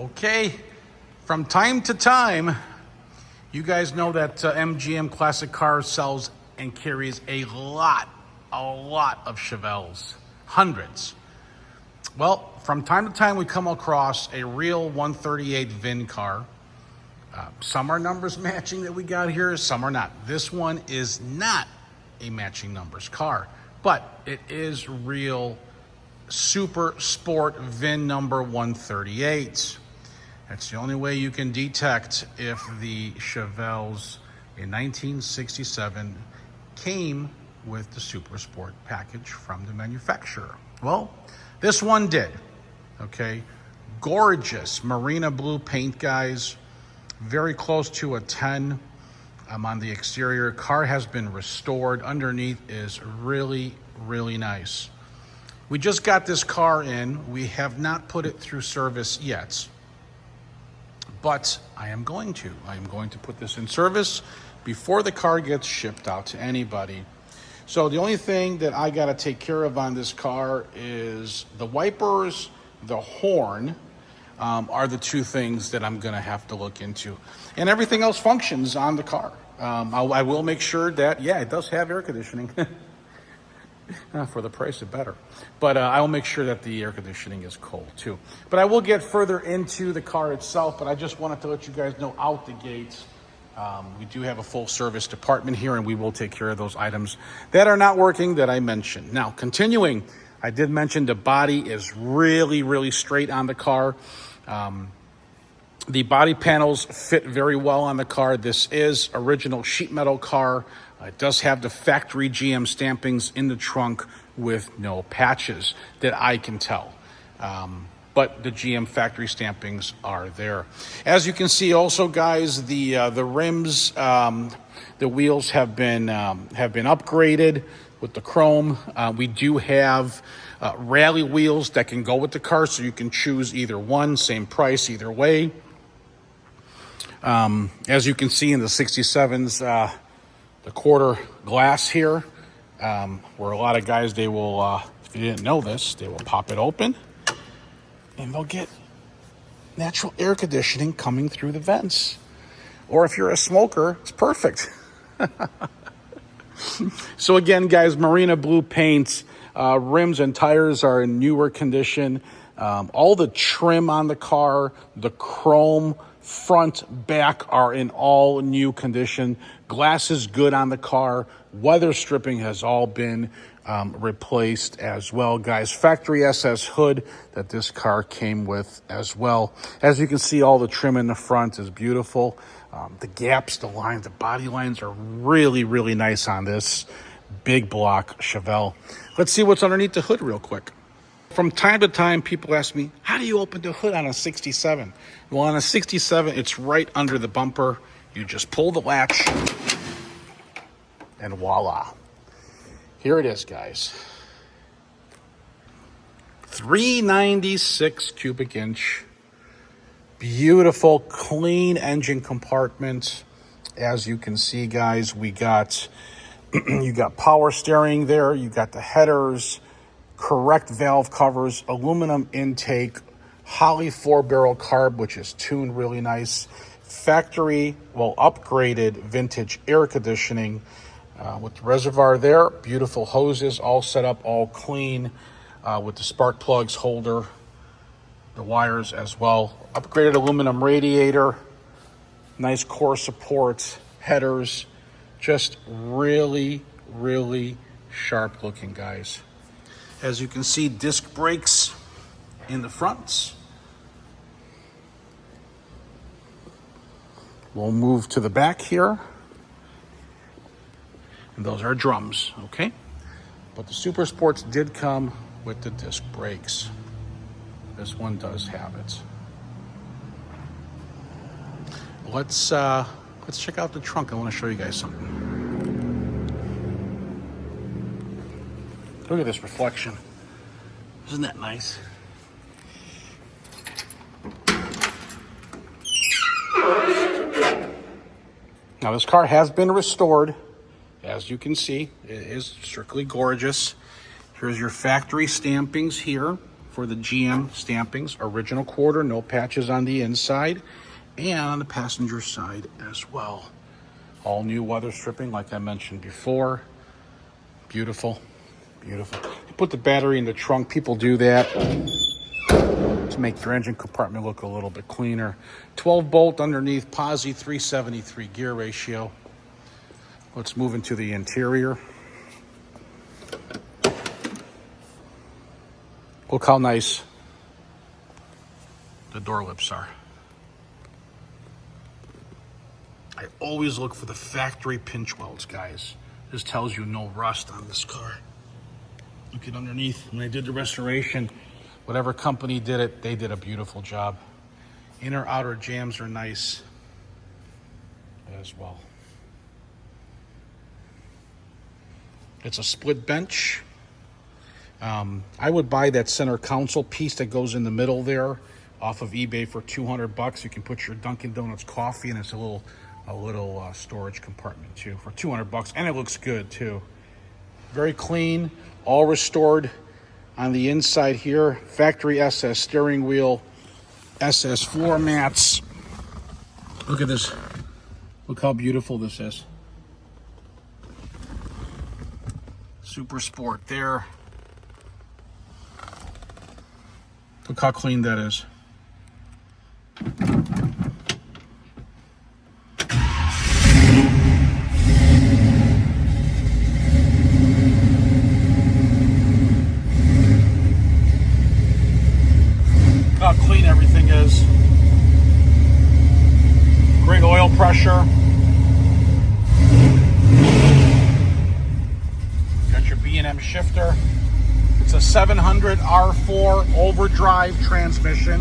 Okay, from time to time, you guys know that MGM Classic Cars sells and carries a lot of Chevelles, hundreds. Well, from time to time, we come across a real 138 VIN car. Some are numbers matching that we got here, some are not. This one is not a matching numbers car, but it is real super sport VIN number 138. That's the only way you can detect if the Chevelles in 1967 came with the super sport package from the manufacturer. Well, this one did. Okay, gorgeous Marina Blue paint, guys. Very close to a 10 on the exterior. Car has been restored. Underneath is really nice. We just got this car in. We have not put it through service yet, but I am going to. I am going to put this in service before the car gets shipped out to anybody. So the only thing that I got to take care of on this car is the wipers, the horn, are the two things that I'm going to have to look into. And everything else functions on the car. I will make sure that, yeah, it does have air conditioning. For the price, it better. But I will make sure that the air conditioning is cold too. But I will get further into the car itself, but I just wanted to let you guys know out the gate, we do have a full service department here, and we will take care of those items that are not working that I mentioned. Now, continuing, I did mention the body is really straight on the car. The body panels fit very well on the car. This is original sheet metal car. It does have the factory GM stampings in the trunk with no patches that I can tell. But the GM factory stampings are there. As you can see also, guys, the rims, the wheels have been upgraded with the chrome. We do have rally wheels that can go with the car, so you can choose either one, same price either way. As you can see in the 67s, the quarter glass here, where a lot of guys, they will, if you didn't know this, they will pop it open and they'll get natural air conditioning coming through the vents. Or if you're a smoker, it's perfect. So again, guys, Marina Blue paint, rims and tires are in newer condition. All the trim on the car, the chrome, front, back are in all new condition. Glass is good on the car. Weather stripping has all been replaced as well, guys. Factory SS hood that this car came with as well. As you can see, all the trim in the front is beautiful. The gaps, the lines, the body lines are really nice on this big block Chevelle. Let's see what's underneath the hood real quick. From time to time, people ask me, how do you open the hood on a 67? Well, on a 67, it's right under the bumper. You just pull the latch, and voila. Here it is, guys. 396 cubic inch. Beautiful, clean engine compartment. As you can see, guys, we got, you got power steering there. You got the headers, correct valve covers, aluminum intake, Holley 4-barrel carb, which is tuned really nice. Factory, well, upgraded vintage air conditioning with the reservoir there. Beautiful hoses, all set up, all clean with the spark plugs holder, the wires as well. Upgraded aluminum radiator, nice core support, headers, just really sharp looking, guys. As you can see, disc brakes in the fronts. We'll move to the back here. And those are drums, okay? But the Super Sports did come with the disc brakes. This one does have it. Let's check out the trunk. I want to show you guys something. Look at this reflection. Isn't that nice? Now, this car has been restored. As you can see, it is strictly gorgeous. Here's your factory stampings here for the GM stampings, original quarter, no patches on the inside, and on the passenger side as well. All new weather stripping, like I mentioned before. Beautiful, beautiful. You put the battery in the trunk. People do that to make their engine compartment look a little bit cleaner. 12 bolt underneath, posi 373 gear ratio. Let's move into the interior. Look how nice the door lips are. I always look for the factory pinch welds, guys. This tells you no rust on this car. Look at underneath. When I did the restoration, whatever company did it, they did a beautiful job. Inner outer jams are nice as well. It's a split bench. I would buy that center console piece that goes in the middle there off of eBay for $200. You can put your Dunkin' Donuts coffee in. It's a little storage compartment too for $200, and it looks good too. Very clean, all restored on the inside here. Factory SS steering wheel, SS floor mats. Look at this. Look how beautiful this is. Super Sport there. Look how clean that is. How clean everything is. Great oil pressure. Got your B&M shifter. It's a 700 R4 overdrive transmission.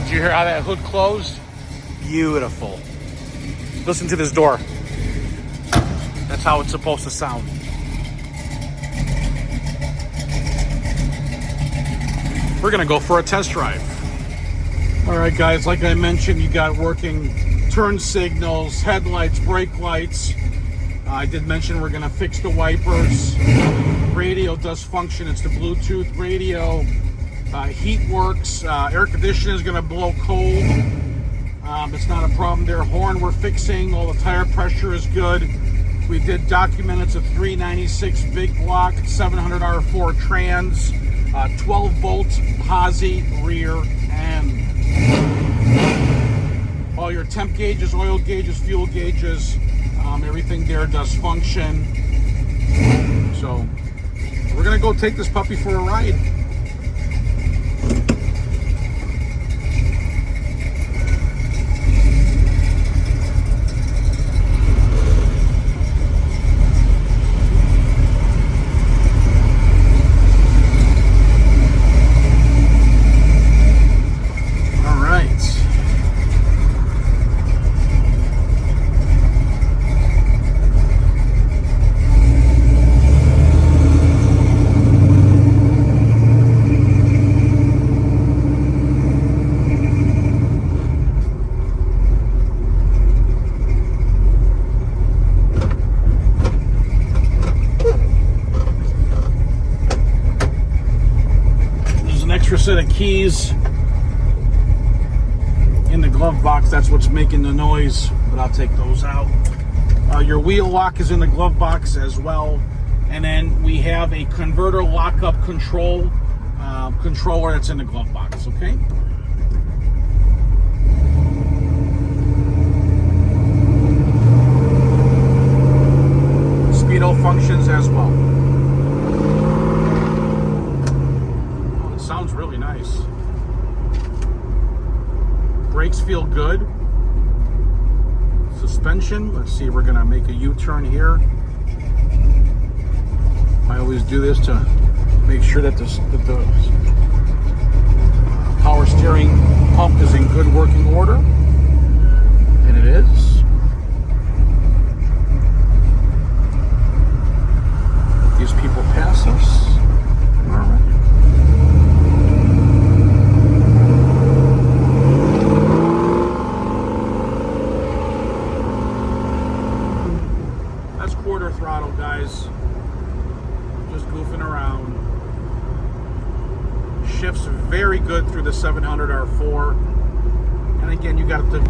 Did you hear how that hood closed? Beautiful. Listen to this door. That's how it's supposed to sound. We're gonna go for a test drive. All right, guys, like I mentioned, you got working turn signals, headlights, brake lights. I did mention we're gonna fix the wipers. Radio does function. It's the Bluetooth radio. Heat works. Air conditioning is gonna blow cold. It's not a problem there. Horn we're fixing. All the tire pressure is good. We did document it's a 396 big block, 700 R4 trans, 12 volt posi rear end. All your temp gauges, oil gauges, fuel gauges, everything there does function. So we're gonna go take this puppy for a ride. Extra set of keys in the glove box. That's what's making the noise, but I'll take those out. Your wheel lock is in the glove box as well, and then we have a converter lockup controller that's in the glove box. Okay. Speedo functions as well. Brakes feel good. Suspension, let's see, we're gonna make a U-turn here. I always do this to make sure that the power steering pump is in good working order. And it is. These people pass us. All right. That's quarter throttle, guys. Just goofing around. Shifts very good through the 700 R4. And again, you got the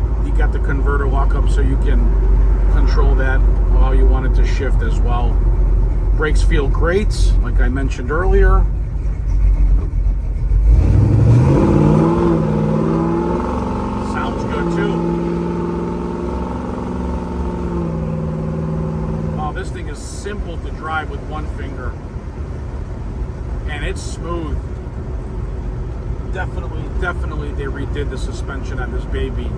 converter lock up so you can control that while you want it to shift as well. Brakes feel great, like I mentioned earlier. Sounds good too. Oh, this thing is simple to drive with one finger. And it's smooth. Definitely they redid the suspension on this baby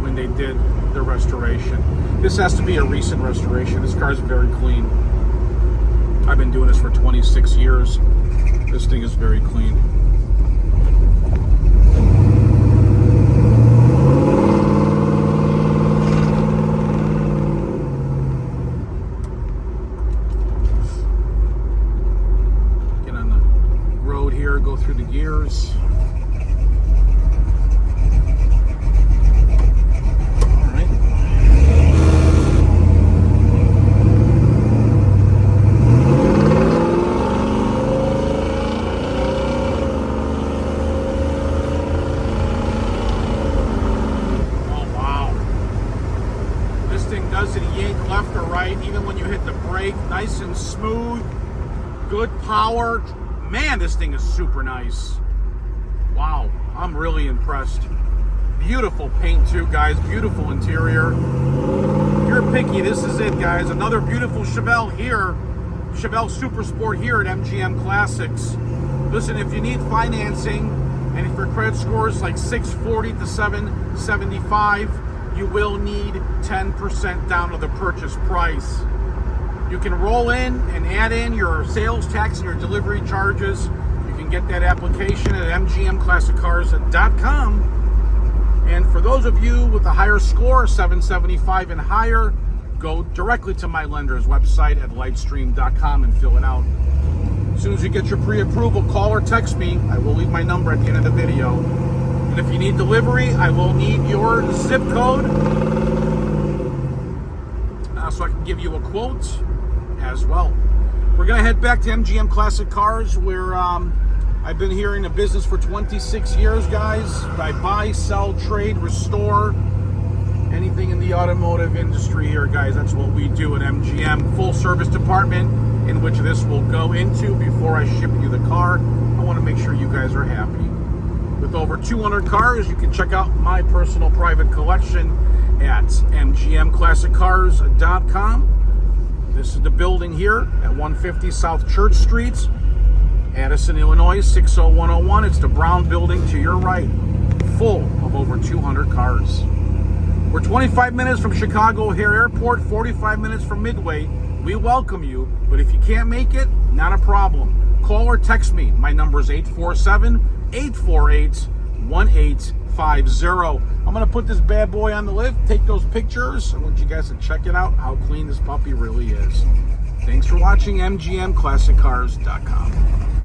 when they did the restoration. This has to be a recent restoration. This car is very clean. I've been doing this for 26 years. This thing is very clean. Get on the road here, go through the gears. Doesn't yank left or right, even when you hit the brake, nice and smooth, good power. Man, this thing is super nice. Wow, I'm really impressed. Beautiful paint too, guys, beautiful interior. If you're picky, this is it, guys. Another beautiful Chevelle here, Chevelle Super Sport here at MGM Classics. Listen, if you need financing, and if your credit score is like 640 to 775, you will need 10% down of the purchase price. You can roll in and add in your sales tax and your delivery charges. You can get that application at mgmclassiccars.com. And for those of you with a higher score, 775 and higher, go directly to my lender's website at lightstream.com and fill it out. As soon as you get your pre-approval, call or text me. I will leave my number at the end of the video. And if you need delivery, I will need your zip code so I can give you a quote as well. We're going to head back to MGM Classic Cars, where I've been here in the business for 26 years, guys. I buy, sell, trade, restore, anything in the automotive industry here, guys. That's what we do at MGM. Full service department in which this will go into before I ship you the car. I want to make sure you guys are happy. With over 200 cars, you can check out my personal private collection at mgmclassiccars.com. This is the building here at 150 South Church Street, Addison, Illinois, 60101. It's the brown building to your right, full of over 200 cars. We're 25 minutes from Chicago O'Hare Airport, 45 minutes from Midway. We welcome you, but if you can't make it, not a problem. Call or text me. My number is 847-848-1850. I'm going to put this bad boy on the lift, take those pictures. I want you guys to check it out, how clean this puppy really is. Thanks for watching, mgmclassiccars.com.